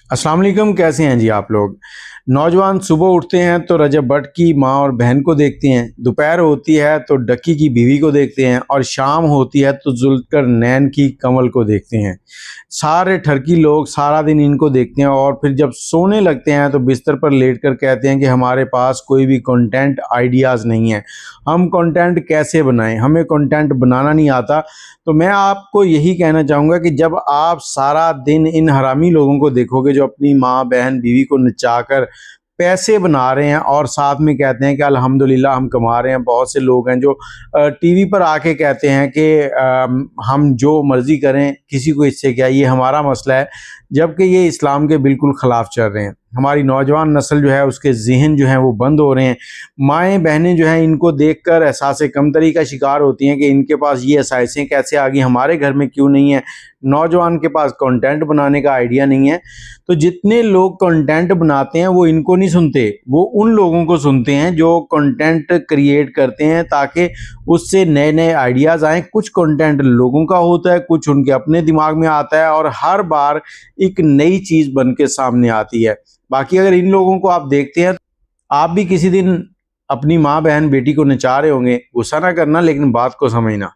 अस्सलाम वालेकुम, कैसे हैं जी आप लोग। नौजवान सुबह उठते हैं तो रजब भट्ट की माँ और बहन को देखते हैं, दोपहर होती है तो डक्की की बीवी को देखते हैं और शाम होती है तो जुल्करनैन की कमल को देखते हैं। सारे ठरकी लोग सारा दिन इनको देखते हैं और फिर जब सोने लगते हैं तो बिस्तर पर लेटकर कहते हैं कि हमारे पास कोई भी कंटेंट आइडियाज़ नहीं है, हम कंटेंट कैसे बनाएं, हमें कंटेंट बनाना नहीं आता। तो मैं आपको यही कहना चाहूँगा कि जब आप सारा दिन इन हरामी लोगों को देखोगे जो अपनी माँ, बहन, बीवी को नचाकर पैसे बना रहे हैं और साथ में कहते हैं कि अल्हम्दुलिल्लाह हम कमा रहे हैं। बहुत से लोग हैं जो टीवी पर आके कहते हैं कि हम जो मर्ज़ी करें, किसी को इससे क्या, ये हमारा मसला है, जबकि ये इस्लाम के बिल्कुल ख़िलाफ़ चल रहे हैं। हमारी नौजवान नस्ल जो है उसके ज़हन जो हैं वो बंद हो रहे हैं। माएँ बहनें जो हैं इनको देखकर एहसास कमतरी का शिकार होती हैं कि इनके पास ये आसाइशें कैसे आ गई, हमारे घर में क्यों नहीं है। नौजवान के पास कंटेंट बनाने का आइडिया नहीं है। तो जितने लोग कंटेंट बनाते हैं वो इनको नहीं सुनते, वो उन लोगों को सुनते हैं जो कंटेंट क्रिएट करते हैं ताकि उससे नए नए आइडियाज़ आएँ। कुछ कंटेंट लोगों का होता है, कुछ उनके अपने दिमाग में आता है और हर बार एक नई चीज़ बन के सामने आती है। बाकी अगर इन लोगों को आप देखते हैं, आप भी किसी दिन अपनी माँ, बहन, बेटी को नचा रहे होंगे, गुस्सा ना करना लेकिन बात को समझना।